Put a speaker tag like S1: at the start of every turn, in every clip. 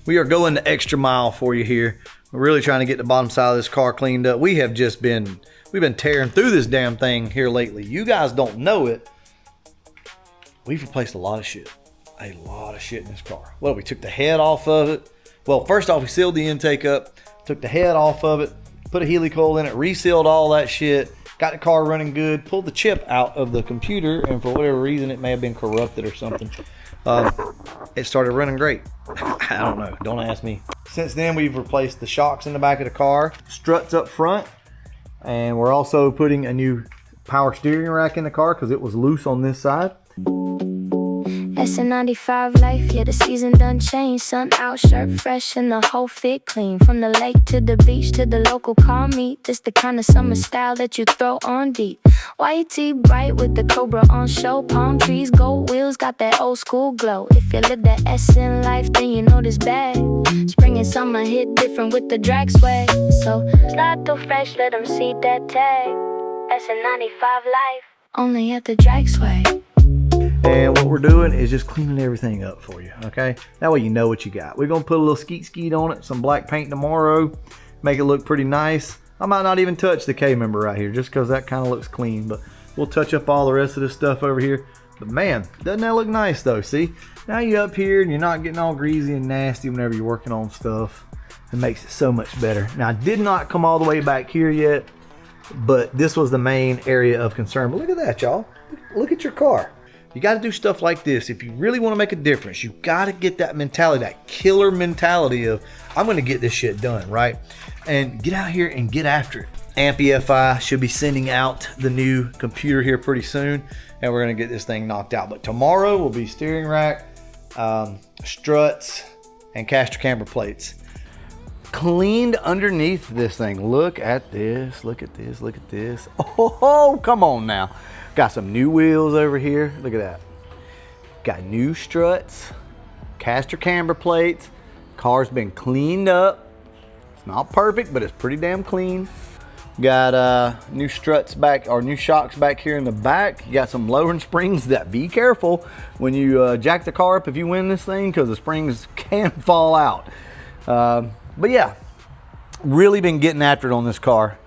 S1: We are going the extra mile for you here. We're really trying to get the bottom side of this car cleaned up. We've been tearing through this damn thing here lately. You guys don't know it. We've replaced a lot of shit. A lot of shit in this car. Well, we took the head off of it. Well, first off, we sealed the intake up, took the head off of it, put a helicoil in it, resealed all that shit, got the car running good, pulled the chip out of the computer, and for whatever reason, it may have been corrupted or something. It started running great. I don't know. Don't ask me. Since then, we've replaced the shocks in the back of the car, struts up front, and we're also putting a new power steering rack in the car because it was loose on this side.
S2: SN95 life, yeah, the season done changed. Sun out, shirt fresh, and the whole fit clean. From the lake to the beach to the local car meet. This the kind of summer style that you throw on deep. Whitey bright with the Cobra on show. Palm trees, gold wheels, got that old school glow. If you live that SN life, then you know this bag. Spring and summer hit different with the drag swag. So slide through fresh, let them see that tag. SN95 life, only at the drag swag.
S1: And what we're doing is just cleaning everything up for you, okay? That way you know what you got. We're gonna put a little skeet on it, some black paint tomorrow, make it look pretty nice. I might not even touch the K member right here just because that kind of looks clean, but we'll touch up all the rest of this stuff over here. But man, doesn't that look nice though? See, now you're up here and you're not getting all greasy and nasty whenever you're working on stuff. It makes it so much better. Now I did not come all the way back here yet, but this was the main area of concern. But look at that, y'all. Look at your car. You got to do stuff like this. If you really want to make a difference, you got to get that mentality, that killer mentality of, I'm going to get this shit done, right? And get out here and get after it. AmpEFI should be sending out the new computer here pretty soon, and we're going to get this thing knocked out. But tomorrow will be steering rack, struts, and caster camber plates. Cleaned underneath this thing. Look at this, look at this, look at this. Oh, come on now. Got some new wheels over here. Look at that. Got new struts, caster camber plates. Car's been cleaned up. It's not perfect, but it's pretty damn clean. Got new struts back, or new shocks back here in the back. You got some lowering springs. That be careful when you jack the car up if you win this thing, because the springs can fall out. But yeah, really been getting after it on this car.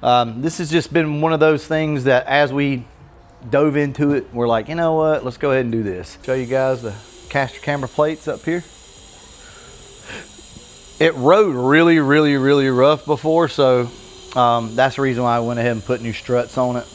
S1: This has just been one of those things that as we dove into it, we're like, you know what, let's go ahead and do this. Show you guys the caster camber plates up here. It rode really, really, really rough before, so that's the reason why I went ahead and put new struts on it.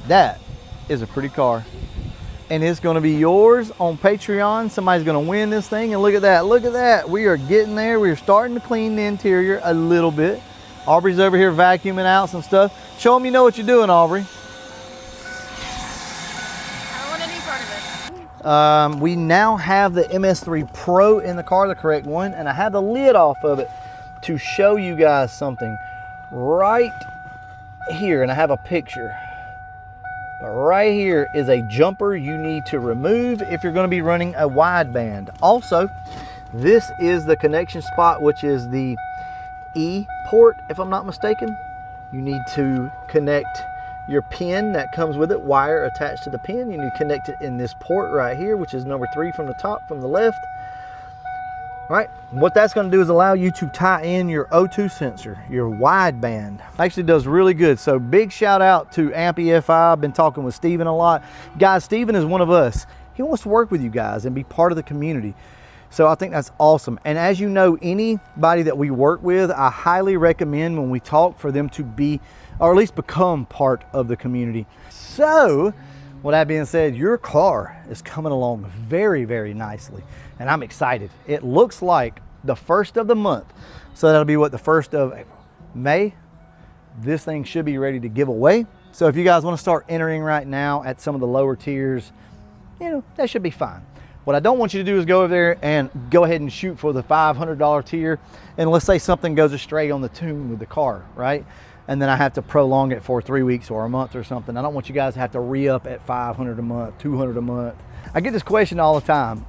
S1: That is a pretty car, and it's going to be yours on Patreon. Somebody's going to win this thing, and look at that, look at that. We are getting there. We are starting to clean the interior a little bit. Aubrey's over here vacuuming out some stuff. Show them you know what you're doing, Aubrey.
S3: I don't want any part of it.
S1: We now have the MS3 Pro in the car, the correct one, and I have the lid off of it to show you guys something right here, and I have a picture. But right here is a jumper you need to remove if you're going to be running a wideband. Also, this is the connection spot, which is the E port, if I'm not mistaken. You need to connect your pin that comes with it, wire attached to the pin. You need to connect it in this port right here, which is number 3 from the top, from the left. All right, what that's going to do is allow you to tie in your O2 sensor, your wideband. Actually does really good. So big shout out to AmpEFI. I've been talking with Steven a lot. Guys, Steven is one of us. He wants to work with you guys and be part of the community. So I think that's awesome. And as you know, anybody that we work with, I highly recommend when we talk for them to be, or at least become part of the community. So with that being said, your car is coming along very, very nicely. And I'm excited. It looks like the 1st of the month. So that'll be what, the 1st of April, May. This thing should be ready to give away. So if you guys want to start entering right now at some of the lower tiers, you know, that should be fine. What I don't want you to do is go over there and go ahead and shoot for the $500 tier. And let's say something goes astray on the tune with the car, right? And then I have to prolong it for 3 weeks or a month or something. I don't want you guys to have to re-up at $500 a month, $200 a month. I get this question all the time.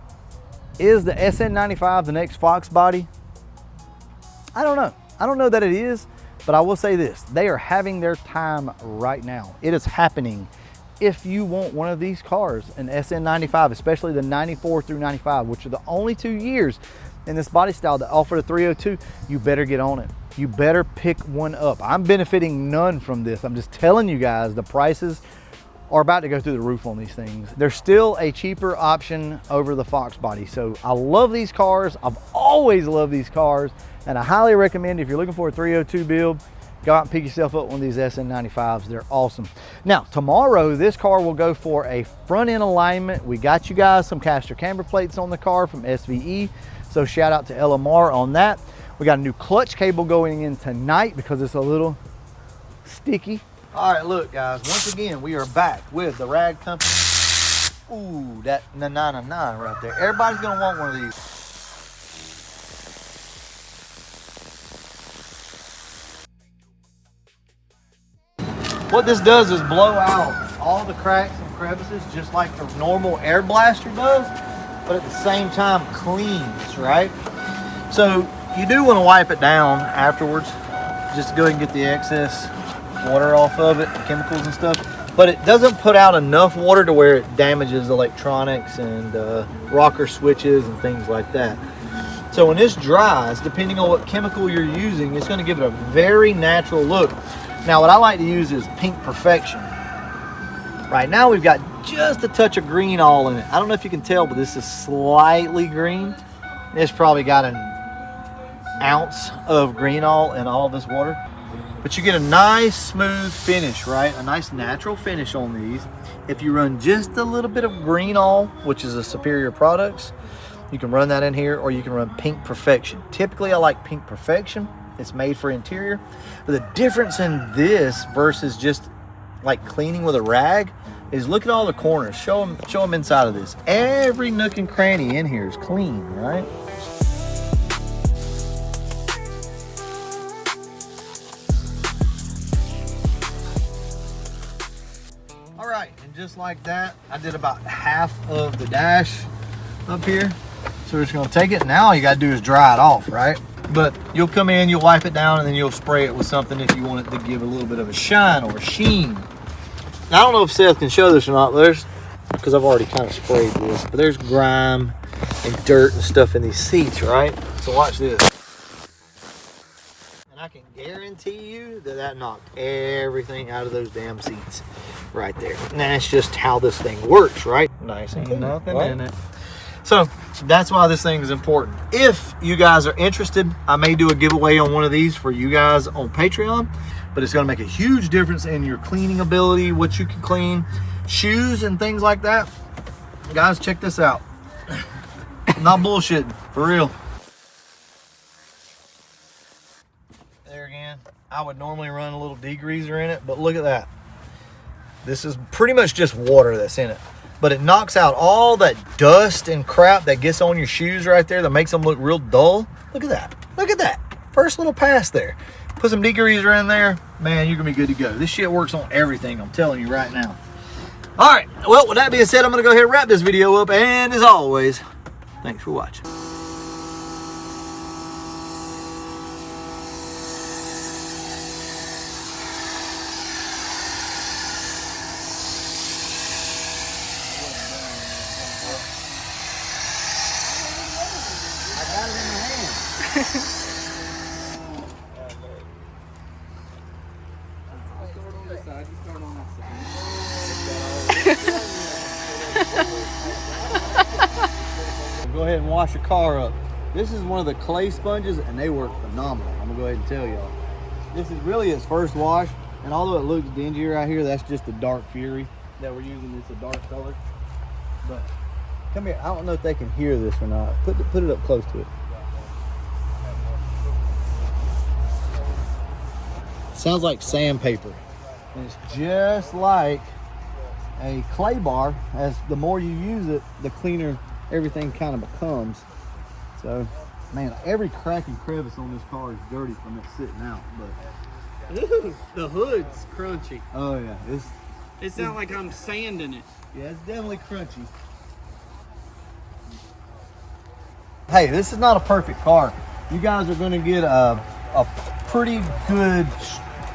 S1: Is the SN95 the next Fox body? I don't know. I don't know that it is, but I will say this. They are having their time right now. It is happening. If you want one of these cars, an SN95, especially the 94 through 95, which are the only 2 years in this body style that offer the 302, you better get on it. You better pick one up. I'm benefiting none from this. I'm just telling you guys, the prices are about to go through the roof on these things. They're still a cheaper option over the Fox body. So I love these cars. I've always loved these cars, and I highly recommend if you're looking for a 302 build, go out and pick yourself up one of these SN95s. They're awesome. Now, tomorrow, this car will go for a front end alignment. We got you guys some caster camber plates on the car from SVE. So shout out to LMR on that. We got a new clutch cable going in tonight because it's a little sticky. All right, look guys, once again, we are back with the Rag Company. Ooh, that 999 right there. Everybody's gonna want one of these. What this does is blow out all the cracks and crevices just like the normal air blaster does, but at the same time cleans, right? So you do want to wipe it down afterwards, just to go ahead and get the excess water off of it, chemicals and stuff, but it doesn't put out enough water to where it damages electronics and rocker switches and things like that. So when this dries, depending on what chemical you're using, it's going to give it a very natural look. Now what I like to use is Pink Perfection. Right now we've got just a touch of green all in it. I don't know if you can tell, but this is slightly green. It's probably got an ounce of green all in all this water. But you get a nice smooth finish, right? A nice natural finish on these. If you run just a little bit of green all, which is a Superior Products, you can run that in here, or you can run Pink Perfection. Typically I like Pink Perfection. It's made for interior. But the difference in this versus just like cleaning with a rag is look at all the corners. Show them inside of this. Every nook and cranny in here is clean, right? All right, and just like that, I did about half of the dash up here. So we're just gonna take it. Now all you gotta do is dry it off, right? But you'll come in, you'll wipe it down, and then you'll spray it with something if you want it to give a little bit of a shine or a sheen. Now, I don't know if Seth can show this or not, because I've already kind of sprayed this, but there's grime and dirt and stuff in these seats, right? So watch this. And I can guarantee you that that knocked everything out of those damn seats right there. And that's just how this thing works, right? Nice, ain't nothing in it. So that's why this thing is important. If you guys are interested, I may do a giveaway on one of these for you guys on Patreon, but it's gonna make a huge difference in your cleaning ability, what you can clean, shoes and things like that. Guys, check this out. I'm not bullshitting, for real. There again, I would normally run a little degreaser in it, but look at that. This is pretty much just water that's in it. But it knocks out all that dust and crap that gets on your shoes right there that makes them look real dull. Look at that. Look at that. First little pass there. Put some degreaser in there. Man, you're going to be good to go. This shit works on everything, I'm telling you right now. All right. Well, with that being said, I'm going to go ahead and wrap this video up. And as always, thanks for watching. Go ahead and wash your car up. This is one of the clay sponges and they work phenomenal. I'm gonna go ahead and tell y'all. This is really its first wash, and although it looks dingy right here, that's just the Dark Fury that we're using. It's a dark color. But come here, I don't know if they can hear this or not. Put it up close to it. Sounds like sandpaper. And it's just like a clay bar. As the more you use it, the cleaner everything kind of becomes. So, man, every crack and crevice on this car is dirty from it sitting out. But
S4: ooh, the hood's crunchy.
S1: oh yeah,
S4: It's not like I'm sanding it.
S1: yeah, it's definitely crunchy. hey, this is not a perfect car. You guys are going to get a pretty good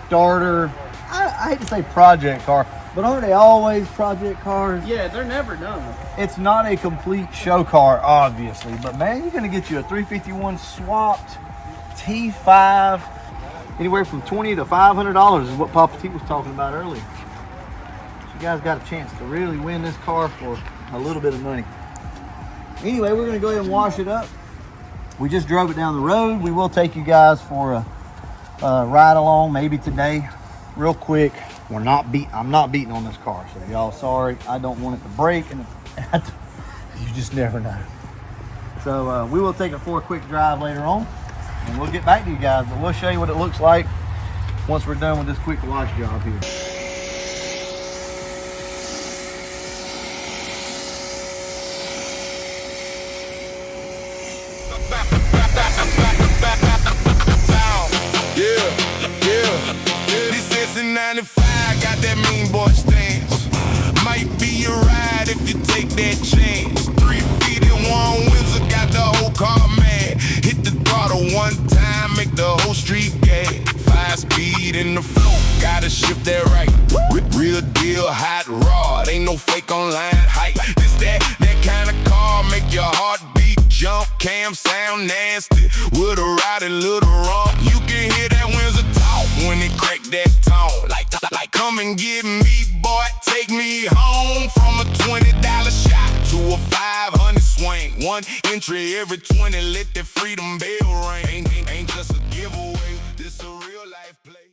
S1: starter. I hate to say project car, but aren't they always project cars?
S4: Yeah, they're never done.
S1: It's not a complete show car, obviously, but man, you're going to get you a 351 swapped T5, anywhere from $20 to $500 is what Papa T was talking about earlier. So you guys got a chance to really win this car for a little bit of money. Anyway, we're going to go ahead and wash it up. We just drove it down the road. We will take you guys for a ride along, maybe today, real quick. I'm not beating on this car, so y'all sorry. I don't want it to break, and you just never know. So we will take it for a quick drive later on, and we'll get back to you guys, but we'll show you what it looks like once we're done with this quick wash job here.
S5: This is a 95, got that mean boy stance. Might be a ride if you take that chance. 3 feet and 1 Windsor, got the whole car mad. Hit the throttle one time, make the whole street gag. 5 speed in the flow, gotta shift that right. Real deal, hot rod, ain't no fake online hype. This that kind of car, make your heart beat jump. Cam sound nasty, with a ride and little rump. You can hear that Windsor talk when it crack that tone. Like come and get me, boy, take me home. From a $20 shot to a 500 swing. 1 entry every 20, let that freedom bell ring. Ain't just a giveaway, this a real life play.